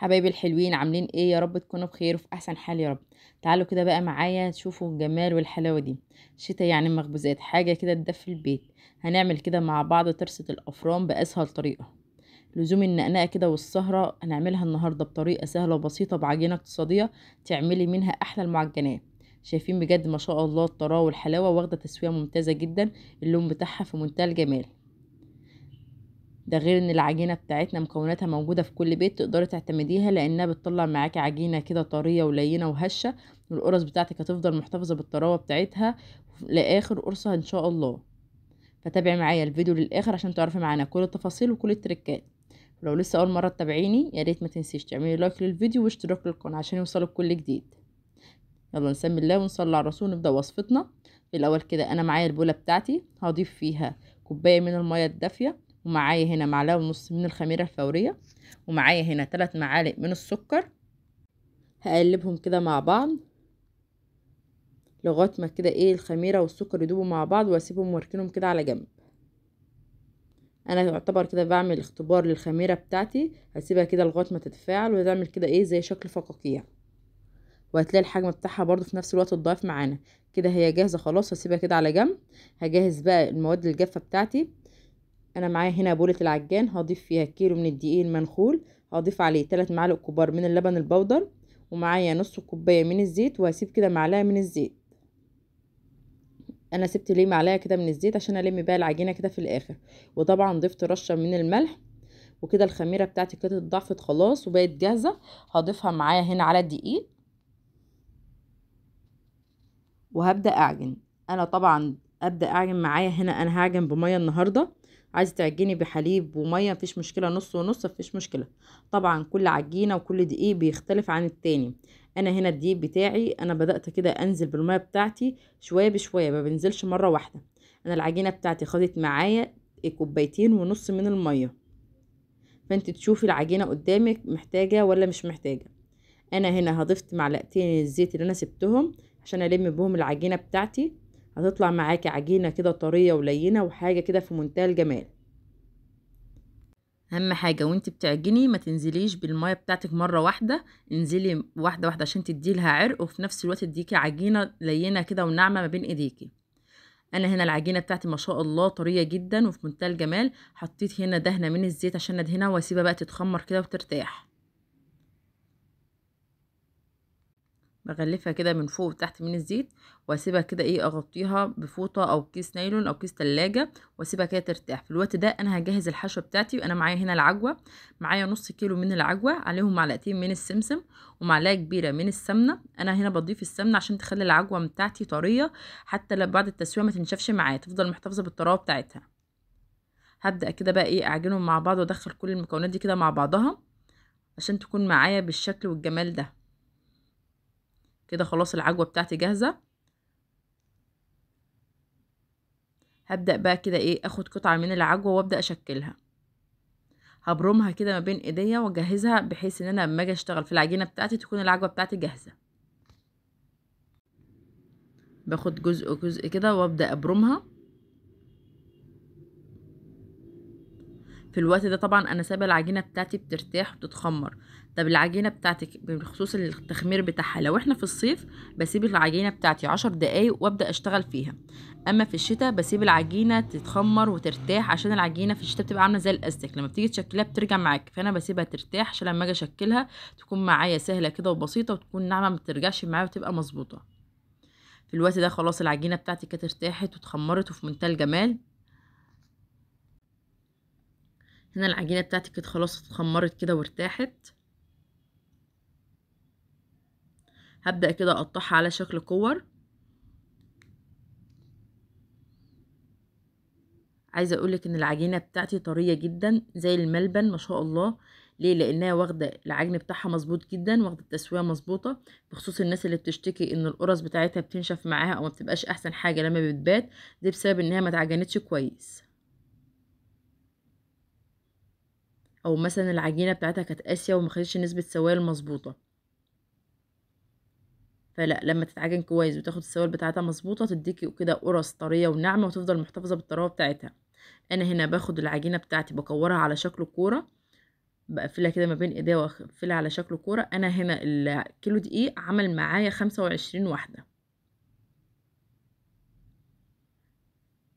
حبايبي الحلوين عاملين ايه؟ يا رب تكونوا بخير وفي احسن حال يا رب. تعالوا كده بقى معايا تشوفوا الجمال والحلاوه دي. شتا يعني مخبوزات حاجه كده تدفي البيت. هنعمل كده مع بعض ترسة الافران باسهل طريقه. لزوم النقنقه كده والسهره هنعملها النهارده بطريقه سهله وبسيطه بعجينه اقتصاديه. تعملي منها احلى المعجنات. شايفين بجد ما شاء الله الطراوه والحلاوه واخده تسويه ممتازه جدا. اللون بتاعها في منتهى الجمال. ده غير ان العجينة بتاعتنا مكوناتها موجودة في كل بيت تقدري تعتمديها لانها بتطلع معاكي عجينة كده طرية ولينة وهشة. والقرص بتاعتك هتفضل محتفظة بالطراوة بتاعتها لاخر قرصة ان شاء الله. فتابعي معايا الفيديو للاخر عشان تعرفي معانا كل التفاصيل وكل التريكات. ولو لسه اول مرة تتابعيني يا ريت ما تنسيش تعملي لايك للفيديو واشتراك للقناة عشان يوصلك كل جديد. يلا نسمي الله ونصلي على الرسول ونبدأ وصفتنا. في الاول كده انا معايا البولة بتاعتي هضيف فيها كوباية من المية الدافية. ومعايا هنا معلقة ونص من الخميرة الفورية. ومعايا هنا 3 معالق من السكر. هقلبهم كده مع بعض لغاية ما كده ايه الخميرة والسكر يدوبوا مع بعض واسيبهم واركنهم كده على جنب. انا يعتبر كده بعمل اختبار للخميرة بتاعتي. هسيبها كده لغاية ما تتفاعل وتعمل كده ايه زي شكل فقاقيع. وهتلاقي الحجم بتاعها برضو في نفس الوقت الضعف معانا. كده هي جاهزة خلاص هسيبها كده على جنب. هجهز بقى المواد الجافة بتاعتي. انا معايا هنا بولة العجان هضيف فيها كيلو من الدقيق المنخول. هضيف عليه 3 معالق كبار من اللبن البودر. ومعايا نص كوباية من الزيت وهسيب كده معلقة من الزيت. انا سبت ليه معلقة كده من الزيت عشان الم بقى العجينة كده في الاخر. وطبعا ضفت رشة من الملح. وكده الخميرة بتاعتي كده اتضافت خلاص وبقت جاهزة. هضيفها معايا هنا على الدقيق. وهبدأ اعجن. انا طبعا ابدأ اعجن معايا هنا انا هعجن بمية النهاردة. عايزه تعجني بحليب وميه مفيش مشكله نص ونص مفيش مشكله. طبعا كل عجينه وكل دقيق بيختلف عن التاني. انا هنا الدقيق بتاعي انا بدأت كده انزل بالميه بتاعتي شويه بشويه ما بنزلش مره واحده. انا العجينه بتاعتي خدت معايا كوبايتين ونص من الميه. فانت تشوفي العجينه قدامك محتاجه ولا مش محتاجه. انا هنا هضفت معلقتين الزيت اللي انا سبتهم عشان الم بهم العجينه بتاعتي. هتطلع معاكي عجينه كده طريه ولينه وحاجه كده في منتهى الجمال. اهم حاجه وانت بتعجني ما تنزليش بالميه بتاعتك مره واحده. انزلي واحده واحده عشان تديلها عرق وفي نفس الوقت تديكي عجينه لينه كده وناعمه ما بين ايديكي. انا هنا العجينه بتاعتي ما شاء الله طريه جدا وفي منتهى الجمال. حطيت هنا دهنه من الزيت عشان ادهنها واسيبها بقى تتخمر كده وترتاح. بغلفها كده من فوق وتحت من الزيت. واسيبها كده ايه اغطيها بفوطه او كيس نايلون او كيس تلاجة. واسيبها كده ترتاح. في الوقت ده انا هجهز الحشوه بتاعتي. انا معايا هنا العجوه. معايا نص كيلو من العجوه عليهم معلقتين من السمسم. ومعلقه كبيره من السمنه. انا هنا بضيف السمنه عشان تخلي العجوه بتاعتي طريه. حتى لو بعد التسويه ما تنشفش معايا تفضل محتفظه بالطراوه بتاعتها. هبدا كده بقى ايه اعجنهم مع بعض وادخل كل المكونات دي كده مع بعضها. عشان تكون معايا بالشكل والجمال ده. كده خلاص العجوه بتاعتي جاهزه. هبدأ بقى كده ايه اخد قطعة من العجوة وابدأ اشكلها. هبرمها كده ما بين ايديا واجهزها بحيث ان انا لما اجي اشتغل في العجينة بتاعتي تكون العجوة بتاعتي جاهزة. باخد جزء جزء كده وابدأ ابرمها. في الوقت ده طبعا انا سايبه العجينه بتاعتي بترتاح وتتخمر. طب العجينه بتاعتك بخصوص التخمير بتاعها لو احنا في الصيف بسيب العجينه بتاعتي 10 دقايق وابدا اشتغل فيها. اما في الشتاء بسيب العجينه تتخمر وترتاح عشان العجينه في الشتاء بتبقى عامله زي الاستك لما بتيجي تشكلها بترجع معاك فانا بسيبها ترتاح عشان لما اجي اشكلها تكون معايا سهله كده وبسيطه وتكون ناعمه ما ترجعش معايا وتبقى مظبوطه. في الوقت ده خلاص العجينه بتاعتي كانت ارتاحت واتخمرت وفي منتهى الجمال. هنا العجينة بتاعتي كانت خلاص اتخمرت كده وارتاحت. هبدأ كده اقطعها على شكل كور. عايزة اقولك ان العجينة بتاعتي طرية جدا زي الملبن ما شاء الله. ليه؟ لانها واخدة العجن بتاعها مظبوط جدا واخدة التسوية مظبوطة. بخصوص الناس اللي بتشتكي ان القرص بتاعتها بتنشف معاها او ما بتبقاش احسن حاجة لما بتبات. دي بسبب انها ما اتعجنتش كويس. او مثلا العجينة بتاعتها كانت قاسية وما خدتش نسبة سوائل مظبوطة. فلا لما تتعجن كويس وتاخد السوائل بتاعتها مظبوطه تديكي كده قرص طريه وناعمه وتفضل محتفظه بالطراوه بتاعتها. انا هنا باخد العجينه بتاعتي بكورها على شكل كوره. بقفلها كده ما بين ايديا واقفلها على شكل كوره. انا هنا الكيلو دقيق عمل معايا 25 واحده،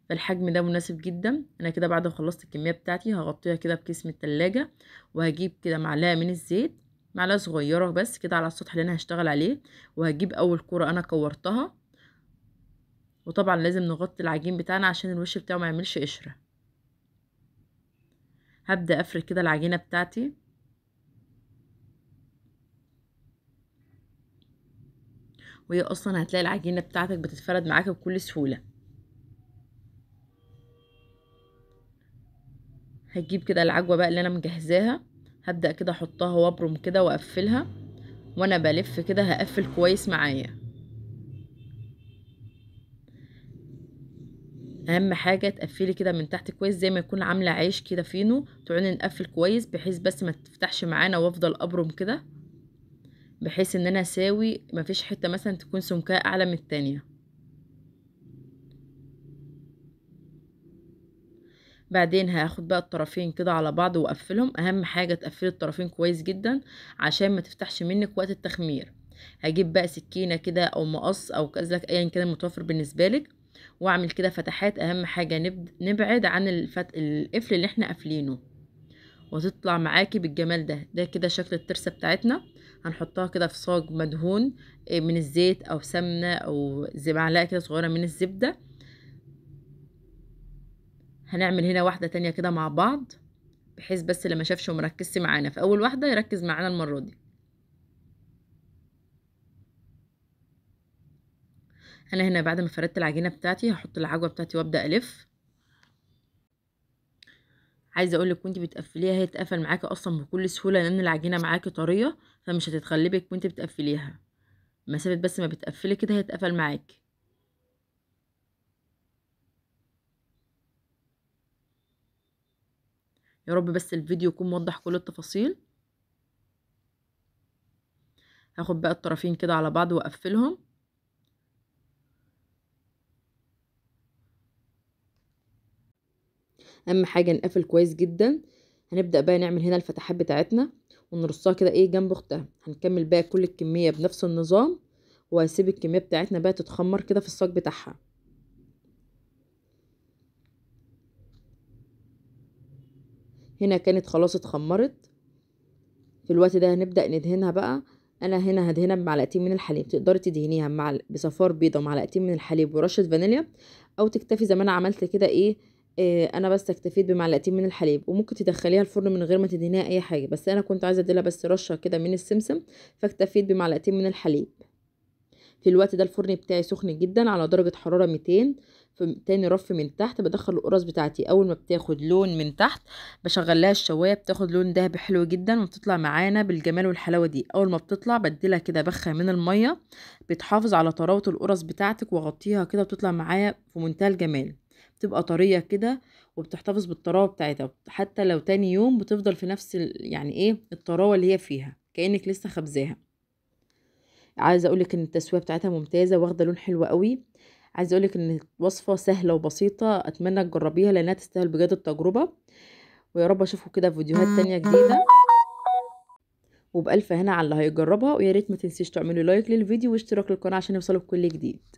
فالحجم ده مناسب جدا. انا كده بعد ما خلصت الكميه بتاعتي هغطيها كده بكيس من التلاجة، وهجيب كده معلقه من الزيت، معلقه صغيره بس كده على السطح اللي انا هشتغل عليه، وهجيب اول كوره انا كورتها. وطبعا لازم نغطي العجين بتاعنا عشان الوش بتاعه ما يعملش قشره. هبدا افرد كده العجينه بتاعتي، وهي اصلا هتلاقي العجينه بتاعتك بتتفرد معاك بكل سهوله. هجيب كده العجوه بقى اللي انا مجهزاها، هبدا كده احطها وابرم كده واقفلها، وانا بلف كده هقفل كويس معايا. اهم حاجه تقفلي كده من تحت كويس زي ما يكون عامله عيش كده فينو، تقعدي نقفل كويس بحيث بس ما تفتحش معانا، وافضل ابرم كده بحيث ان انا اساوي مفيش حته مثلا تكون سمكها اعلى من التانية. بعدين هاخد بقى الطرفين كده على بعض واقفلهم. اهم حاجه تقفلي الطرفين كويس جدا عشان ما تفتحش منك وقت التخمير. هجيب بقى سكينه كده او مقص او كذلك ايا كان المتوفر بالنسبه لك، واعمل كده فتحات. اهم حاجه نبعد عن القفل اللي احنا قافلينه، وتطلع معاكي بالجمال ده. ده كده شكل الترسه بتاعتنا. هنحطها كده في صاج مدهون من الزيت او سمنه او زي معلقه كده صغيره من الزبده. هنعمل هنا واحده تانية كده مع بعض، بحيث بس اللي ما شافش ومركزش معانا في اول واحده يركز معانا المره دي. انا هنا بعد ما فردت العجينه بتاعتي هحط العجوه بتاعتي وابدا الف. عايزه اقول لك وانت بتقفليها هي تقفل معاكي اصلا بكل سهوله، لان العجينه معاكي طريه فمش هتتغلبك وانت بتقفليها. مسافه بس ما بتقفلي كده هي تقفل معاكي. يا رب بس الفيديو يكون موضح كل التفاصيل. هاخد بقى الطرفين كده على بعض واقفلهم. اهم حاجه نقفل كويس جدا. هنبدا بقى نعمل هنا الفتحات بتاعتنا ونرصها كده ايه جنب اختها. هنكمل بقى كل الكميه بنفس النظام، وهسيب الكميه بتاعتنا بقى تتخمر كده في الصاج بتاعها. هنا كانت خلاص اتخمرت. في الوقت ده هنبدا ندهنها بقى. انا هنا هدهنها بمعلقتين من الحليب. تقدري تدهنيها بصفار بيضه ومعلقتين من الحليب ورشه فانيليا، او تكتفي زي ما انا عملت كده ايه. انا بس اكتفيت بمعلقتين من الحليب، وممكن تدخليها الفرن من غير ما تدهنيها اي حاجه، بس انا كنت عايزه اديلها بس رشه كده من السمسم، فاكتفيت بمعلقتين من الحليب. في الوقت ده الفرن بتاعي سخن جدا على درجة حرارة 200. في تاني رف من تحت بدخل القرص بتاعتي. اول ما بتاخد لون من تحت بشغل لها الشوايه، بتاخد لون دهبي حلو جدا وبتطلع معانا بالجمال والحلاوه دي. اول ما بتطلع بديلها كده بخه من الميه، بتحافظ على طراوه القرص بتاعتك، واغطيها كده بتطلع معايا في منتهى الجمال. بتبقى طريه كده وبتحتفظ بالطراوه بتاعتها، حتى لو تاني يوم بتفضل في نفس يعني ايه الطراوه اللي هي فيها، كأنك لسه خبزاها. عايزه اقولك ان التسويه بتاعتها ممتازه واخده لون حلو قوي. عايزه اقولك ان الوصفه سهله وبسيطه، اتمنى تجربيها لانها تستاهل بجد التجربه. ويا رب اشوفكم كده في فيديوهات تانية جديده، وبألف هنا على اللي هيجربها. ويا ريت ما تنسيش تعملوا لايك للفيديو واشتراك للقناه عشان يوصلك كل جديد.